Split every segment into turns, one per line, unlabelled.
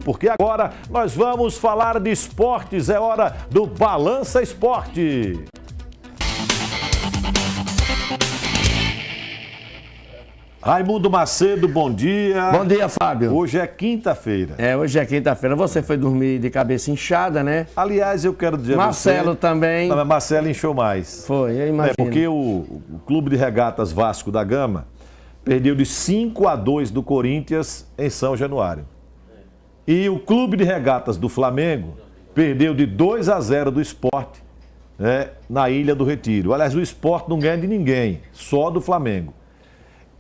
Porque agora nós vamos falar de esportes, é hora do Balança Esporte. Raimundo Macedo, bom dia.
Bom dia, Fábio.
Hoje é quinta-feira.
Hoje é quinta-feira. Você foi dormir de cabeça inchada, né?
Aliás, eu quero dizer
Marcelo
você...
também.
Não, mas Marcelo inchou mais.
Foi, eu imagino.
Porque o Clube de Regatas Vasco da Gama perdeu de 5-2 do Corinthians em São Januário. E o Clube de Regatas do Flamengo perdeu de 2-0 do Sport, né, na Ilha do Retiro. Aliás, o Sport não ganha de ninguém, só do Flamengo.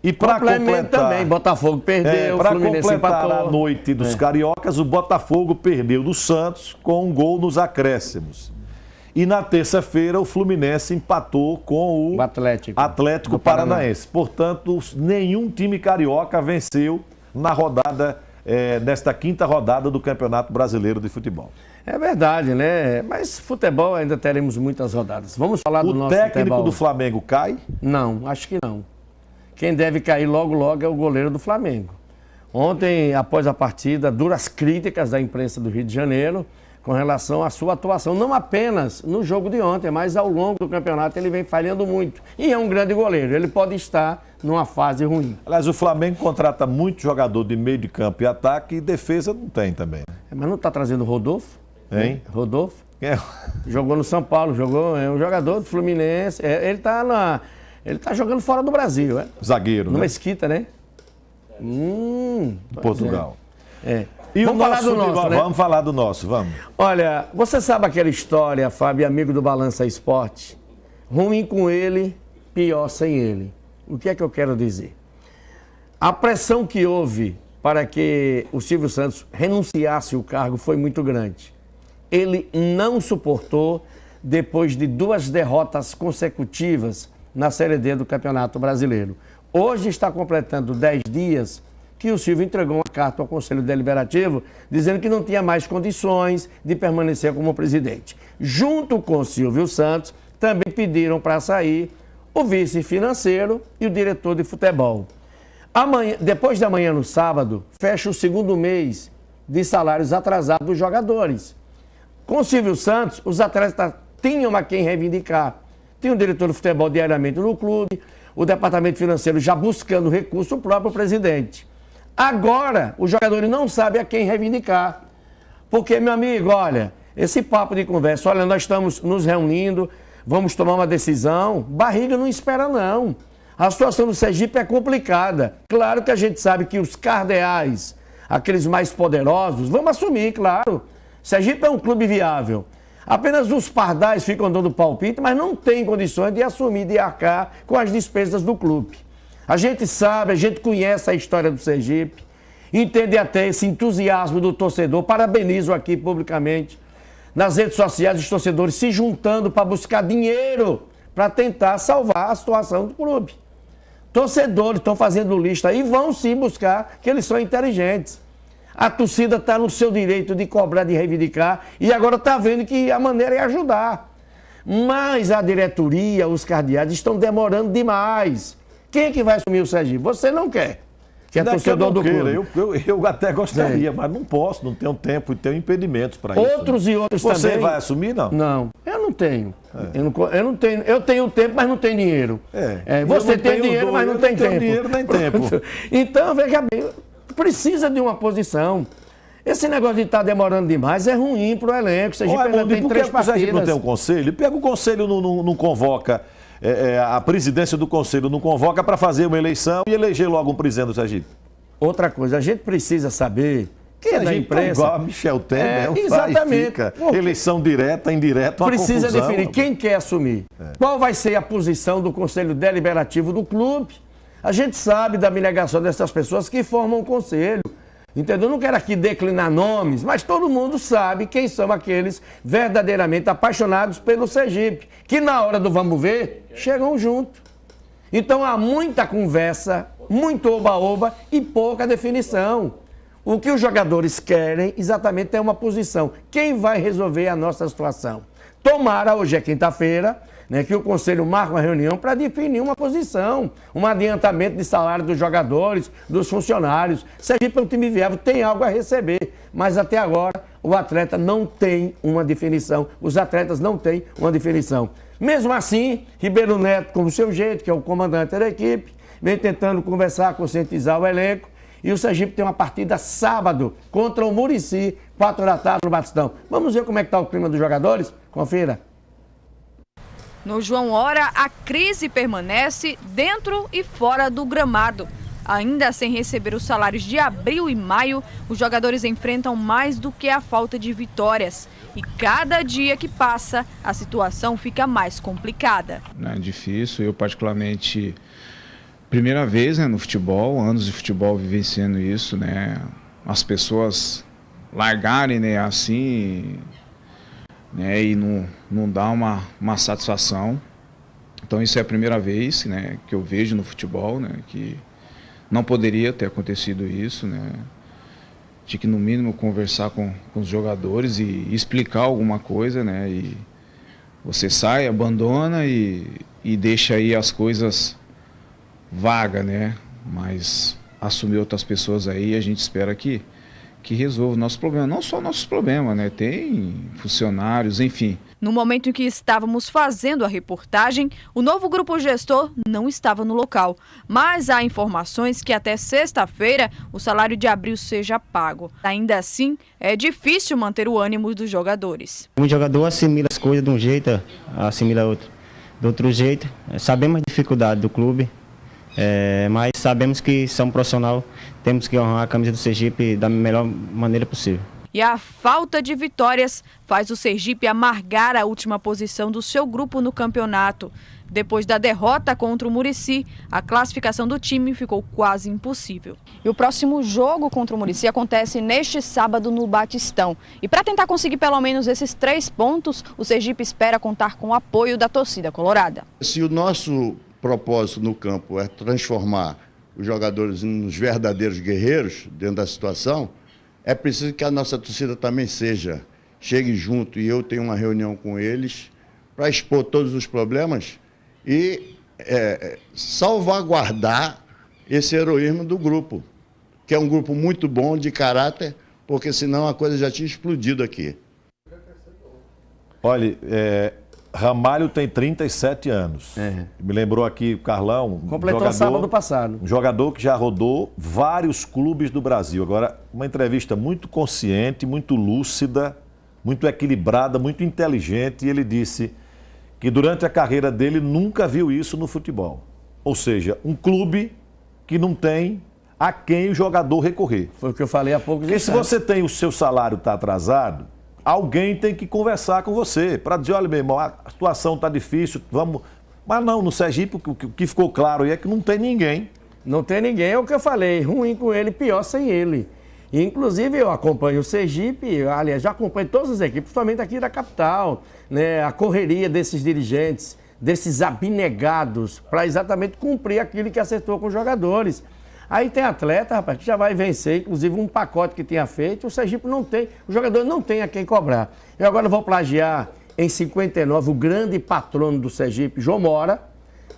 E para completar
também, Botafogo perdeu,
para
Fluminense
completar
empatou.
a noite dos cariocas, o Botafogo perdeu do Santos com um gol nos acréscimos. E na terça-feira o Fluminense empatou com o Atlético Paranaense. Portanto, nenhum time carioca venceu na rodada, nesta quinta rodada do Campeonato Brasileiro de Futebol.
É verdade, né? Mas futebol ainda teremos muitas rodadas. Vamos falar do nosso futebol.
O técnico do Flamengo cai?
Não, acho que não. Quem deve cair logo, logo é o goleiro do Flamengo. Ontem, após a partida, duras críticas da imprensa do Rio de Janeiro com relação à sua atuação. Não apenas no jogo de ontem, mas ao longo do campeonato ele vem falhando muito. E é um grande goleiro, ele pode estar numa fase ruim.
Aliás, o Flamengo contrata muito jogador de meio de campo e ataque e defesa não tem também.
Mas não está trazendo o Rodolfo?
Hein?
Rodolfo?
É.
Jogou no São Paulo, é um jogador do Fluminense. Ele está jogando fora do Brasil, é?
Zagueiro,
no
né?
Mesquita, né?
Portugal.
E vamos falar do nosso, né?
Vamos falar do nosso, vamos.
Olha, você sabe aquela história, Fábio, amigo do Balança Esporte? Ruim com ele, pior sem ele. O que é que eu quero dizer? A pressão que houve para que o Silvio Santos renunciasse o cargo foi muito grande. Ele não suportou depois de 2 derrotas consecutivas na Série D do Campeonato Brasileiro. Hoje está completando 10 dias que o Silvio entregou uma carta ao Conselho Deliberativo dizendo que não tinha mais condições de permanecer como presidente. Junto com o Silvio Santos, também pediram para sair o vice-financeiro e o diretor de futebol. Depois de amanhã, no sábado, fecha o segundo mês de salários atrasados dos jogadores. Com o Silvio Santos, os atletas tinham a quem reivindicar. Tinha o diretor de futebol diariamente no clube, o departamento financeiro já buscando recurso, o próprio presidente. Agora, os jogadores não sabem a quem reivindicar. Porque, meu amigo, olha, esse papo de conversa, olha, nós estamos nos reunindo, vamos tomar uma decisão, barriga não espera não. A situação do Sergipe é complicada. Claro que a gente sabe que os cardeais, aqueles mais poderosos, vão assumir, claro. Sergipe é um clube viável. Apenas os pardais ficam dando palpite, mas não tem condições de assumir, de arcar com as despesas do clube. A gente sabe, a gente conhece a história do Sergipe, entende até esse entusiasmo do torcedor. Parabenizo aqui publicamente, nas redes sociais, os torcedores se juntando para buscar dinheiro para tentar salvar a situação do clube. Torcedores estão fazendo lista e vão sim buscar, que eles são inteligentes. A torcida está no seu direito de cobrar, de reivindicar, e agora está vendo que a maneira é ajudar. Mas a diretoria, os cardeais, estão demorando demais. Quem é que vai assumir o Sergipe? Você não quer, que é torcedor do clube.
Eu até gostaria, mas não posso, não tenho tempo e tenho impedimentos para isso.
Outros e outros também.
Você vai assumir, não?
Não, eu não tenho. Eu não tenho. Eu tenho tempo, mas não tenho dinheiro. Você tem dinheiro, mas não tem tempo.
Não tenho dinheiro nem tempo.
Então, veja bem, precisa de uma posição. Esse negócio de estar demorando demais é ruim para o elenco. O Sergipe ainda tem 3 partidas.
O Sergipe não tem um conselho? Pega o conselho, não convoca, a presidência do conselho não convoca para fazer uma eleição e eleger logo um presidente do Sergipe.
Outra coisa, a gente precisa saber que na imprensa...
Tá igual a Michel Temer,
exatamente.
Eleição direta, indireta, uma
precisa
confusão.
Definir quem quer assumir. Qual vai ser a posição do Conselho Deliberativo do clube? A gente sabe da abnegação dessas pessoas que formam o conselho. Entendeu? Não quero aqui declinar nomes, mas todo mundo sabe quem são aqueles verdadeiramente apaixonados pelo Sergipe, que na hora do vamos ver, chegam junto. Então há muita conversa, muito oba-oba e pouca definição. O que os jogadores querem exatamente é uma posição. Quem vai resolver a nossa situação? Tomara, hoje é quinta-feira, né, que o Conselho marque uma reunião para definir uma posição, um adiantamento de salário dos jogadores, dos funcionários. Sergipe é um time viável, tem algo a receber, mas até agora o atleta não tem uma definição, os atletas não têm uma definição. Mesmo assim, Ribeiro Neto, como seu jeito, que é o comandante da equipe, vem tentando conversar, conscientizar o elenco. E o Sergipe tem uma partida sábado contra o Murici, 4 da tarde no Batistão. Vamos ver como é que está o clima dos jogadores? Confira.
No João Hora, a crise permanece dentro e fora do gramado. Ainda sem receber os salários de abril e maio, os jogadores enfrentam mais do que a falta de vitórias. E cada dia que passa, a situação fica mais complicada.
É difícil, eu particularmente, primeira vez, né, no futebol, anos de futebol vivenciando isso, né, as pessoas largarem, né, assim, né, e não dá uma satisfação. Então isso é a primeira vez, né, que eu vejo no futebol, né, que não poderia ter acontecido isso, né? Tinha que no mínimo conversar com os jogadores e explicar alguma coisa, né? E você sai, abandona e deixa aí as coisas vagas, né? Mas assumir outras pessoas aí, a gente espera que resolva o nosso problema. Não só nossos problemas, né? Tem funcionários, enfim.
No momento em que estávamos fazendo a reportagem, o novo grupo gestor não estava no local. Mas há informações que até sexta-feira o salário de abril seja pago. Ainda assim, é difícil manter o ânimo dos jogadores.
Um jogador assimila as coisas de um jeito, assimila do outro jeito. Sabemos a dificuldade do clube, mas sabemos que somos profissionais, temos que honrar a camisa do Sergipe da melhor maneira possível.
E a falta de vitórias faz o Sergipe amargar a última posição do seu grupo no campeonato. Depois da derrota contra o Murici, a classificação do time ficou quase impossível. E o próximo jogo contra o Murici acontece neste sábado no Batistão. E para tentar conseguir pelo menos esses 3 pontos, o Sergipe espera contar com o apoio da torcida colorada.
Se o nosso propósito no campo é transformar os jogadores nos verdadeiros guerreiros dentro da situação, é preciso que a nossa torcida também chegue junto, e eu tenho uma reunião com eles para expor todos os problemas e salvaguardar esse heroísmo do grupo, que é um grupo muito bom, de caráter, porque senão a coisa já tinha explodido aqui.
Olha, Ramalho tem 37 anos. Me lembrou aqui o Carlão.
Completou sábado passado.
Um jogador que já rodou vários clubes do Brasil. Agora, uma entrevista muito consciente, muito lúcida, muito equilibrada, muito inteligente. E ele disse que durante a carreira dele nunca viu isso no futebol. Ou seja, um clube que não tem a quem o jogador recorrer.
Foi o que eu falei há pouco.
Porque se você tem o seu salário está atrasado, alguém tem que conversar com você para dizer, olha, meu irmão, a situação está difícil, vamos... Mas não, no Sergipe, o que ficou claro aí é que não tem ninguém.
Não tem ninguém, é o que eu falei, ruim com ele, pior sem ele. E, inclusive, eu acompanho o Sergipe, aliás, já acompanho todas as equipes, principalmente aqui da capital, né? A correria desses dirigentes, desses abnegados, para exatamente cumprir aquilo que acertou com os jogadores. Aí tem atleta, rapaz, que já vai vencer, inclusive um pacote que tinha feito, o Sergipe não tem, o jogador não tem a quem cobrar. Eu agora vou plagiar, em 59, o grande patrono do Sergipe, João Mora,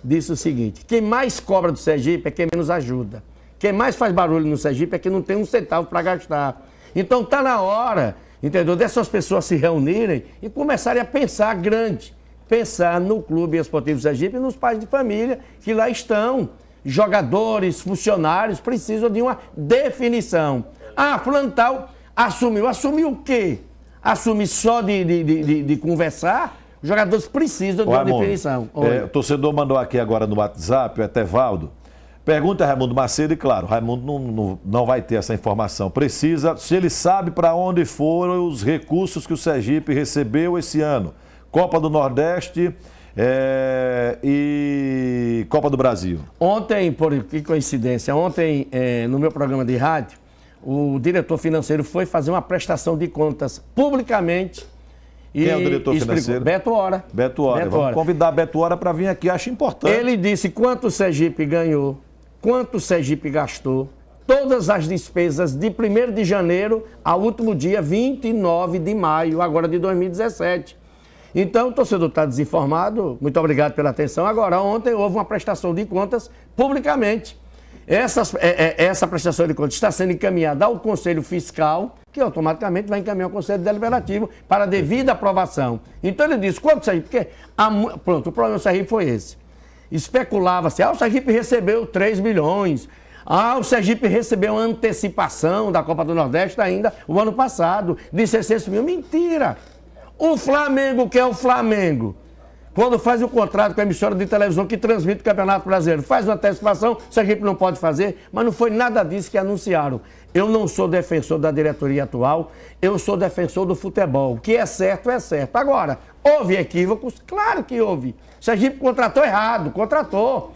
disse o seguinte: quem mais cobra do Sergipe é quem menos ajuda. Quem mais faz barulho no Sergipe é quem não tem um centavo para gastar. Então tá na hora, entendeu, dessas pessoas se reunirem e começarem a pensar grande, pensar no Clube Esportivo Sergipe e nos pais de família que lá estão. Jogadores, funcionários precisam de uma definição. Ah, fulano tal assumiu. Assumiu o quê? Assumir só de conversar? Os jogadores precisam de uma definição.
O torcedor mandou aqui agora no WhatsApp, o Etevaldo. Pergunta a Raimundo Macedo e, claro, Raimundo não vai ter essa informação. Precisa, se ele sabe para onde foram os recursos que o Sergipe recebeu esse ano. Copa do Nordeste... e Copa do Brasil.
Ontem, por que coincidência, no meu programa de rádio, o diretor financeiro foi fazer uma prestação de contas publicamente.
Quem é o diretor financeiro?
Beto Hora.
Beto Hora. Vamos convidar Beto Hora para vir aqui, acho importante.
Ele disse quanto o Sergipe ganhou, quanto o Sergipe gastou, todas as despesas de 1º de janeiro ao último dia 29 de maio, agora de 2017. Então, o torcedor está desinformado. Muito obrigado pela atenção. Agora, ontem houve uma prestação de contas publicamente. Essa prestação de contas está sendo encaminhada ao Conselho Fiscal, que automaticamente vai encaminhar ao Conselho Deliberativo para a devida aprovação. Então, ele disse, quanto Sergipe? Porque, pronto, o problema do Sergipe foi esse. Especulava-se, o Sergipe recebeu 3 milhões. O Sergipe recebeu uma antecipação da Copa do Nordeste ainda o ano passado, de 600 mil. Mentira! O Flamengo, que é o Flamengo, quando faz um contrato com a emissora de televisão que transmite o Campeonato Brasileiro, faz uma antecipação, o Sergipe não pode fazer, mas não foi nada disso que anunciaram. Eu não sou defensor da diretoria atual, eu sou defensor do futebol. O que é certo, é certo. Agora, houve equívocos? Claro que houve. O Sergipe contratou errado, contratou.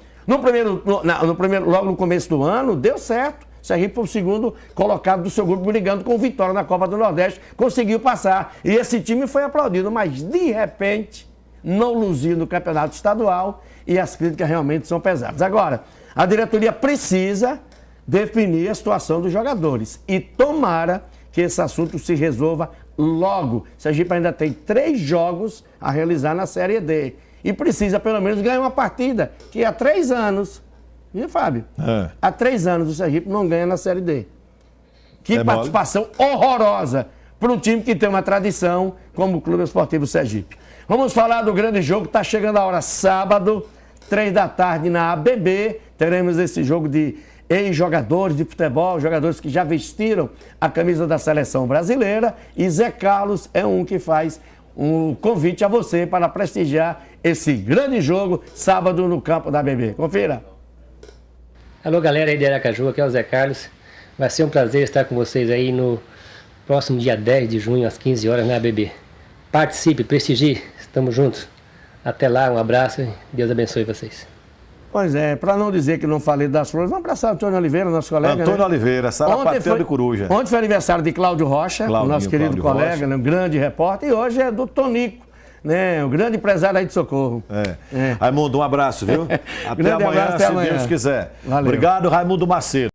Logo no começo do ano, deu certo. O Sergipe foi o segundo colocado do seu grupo, brigando com o Vitória na Copa do Nordeste, conseguiu passar. E esse time foi aplaudido, mas de repente não luziu no campeonato estadual e as críticas realmente são pesadas. Agora, a diretoria precisa definir a situação dos jogadores e tomara que esse assunto se resolva logo. O Sergipe ainda tem 3 jogos a realizar na Série D e precisa pelo menos ganhar uma partida que há 3 anos, viu, Fábio? Há 3 anos o Sergipe não ganha na Série D. Que participação horrorosa para um time que tem uma tradição como o Clube Esportivo Sergipe. Vamos falar do grande jogo, está chegando a hora, sábado, 3 da tarde na ABB, teremos esse jogo de ex-jogadores de futebol, jogadores que já vestiram a camisa da seleção brasileira, e Zé Carlos é um que faz um convite a você para prestigiar esse grande jogo, sábado no campo da ABB. Confira.
Alô, galera aí de Aracaju, aqui é o Zé Carlos. Vai ser um prazer estar com vocês aí no próximo dia 10 de junho, às 15 horas, na ABB. Participe, prestigie, estamos juntos. Até lá, um abraço e Deus abençoe vocês.
Pois é, para não dizer que não falei das flores, vamos abraçar o Antônio Oliveira, nosso colega.
Antônio Oliveira, Sarapatel de Coruja.
Ontem foi aniversário de Cláudio Rocha, nosso querido colega, né, um grande repórter, e hoje é do Tonico, né, um grande empresário aí de Socorro.
Raimundo, um abraço, viu? Até amanhã, se Deus quiser.
Valeu.
Obrigado, Raimundo Macedo.